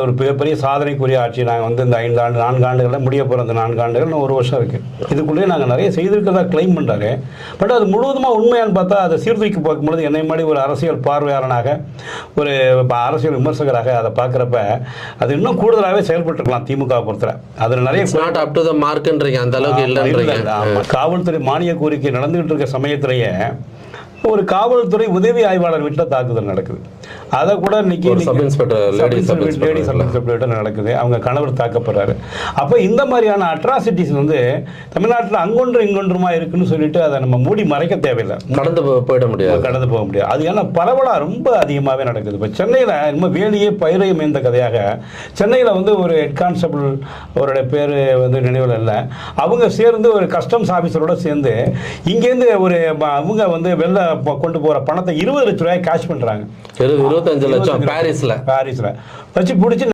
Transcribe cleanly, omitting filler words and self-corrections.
ஒரு மிகப்பெரிய சாதனைக்குரிய ஆட்சி. நாங்கள் வந்து இந்த 5 ஆண்டு 4 ஆண்டுகளில் முடிய போகிற அந்த 4 ஆண்டுகள் இன்னும் 1 வருஷம் இருக்குது. இதுக்குள்ளேயே நாங்கள் நிறைய செய்திருக்கிறதா கிளைம் பண்ணுறாரு. பட் அது முழுவதுமாக உண்மையானு பார்த்தா அதை சீர்தூக்கி பார்க்கும்பொழுது என்னை மாதிரி ஒரு அரசியல் பார்வையாளனாக, ஒரு அரசியல் விமர்சகராக அதை பார்க்குறப்ப அது இன்னும் கூடுதலாகவே செயல்பட்டுருக்கலாம் திமுக பொறுத்தவரை. அதில் நிறைய அப் டு த மார்க்ன்றீங்க, அந்த அளவுக்கு இல்லை. காவல்துறை மானிய கோரிக்கை நடந்துகிட்டு இருக்க சமயத்திலேயே ஒரு காவல்துறை உதவி ஆய்வாளர் வீட்டில் தாக்குதல் நடக்குது. அதை கூட இன்னைக்கு லேடி சப் இன்ஸ்பெக்டர் நடக்குது. அவங்க கணவர் தாக்கப்படுறாரு. அப்போ இந்த மாதிரியான அட்ராசிட்டிஸ் வந்து தமிழ்நாட்டில் அங்கொன்று இங்கொன்றுமா இருக்குன்னு சொல்லிட்டு அதை நம்ம மூடி மறைக்க தேவையில்லை. கடந்து போக முடியாது. அது ஏன்னா பரவலாக ரொம்ப அதிகமாகவே நடக்குது. இப்போ சென்னையில் இன்னும் வேலியே பயிரை மேய்ந்த கதையாக சென்னையில் வந்து ஒரு ஹெட் கான்ஸ்டபிள், அவருடைய பேர் வந்து நினைவில் இல்லை, அவங்க சேர்ந்து ஒரு கஸ்டம்ஸ் ஆஃபீஸரோட சேர்ந்து இங்கேருந்து ஒரு அவங்க வந்து வெளில கொண்டு போகிற பணத்தை 20 லட்ச ரூபாய் கேஷ் பண்ணுறாங்க. 25 லட்சம் பாரிஸில் வச்சு பிடிச்சி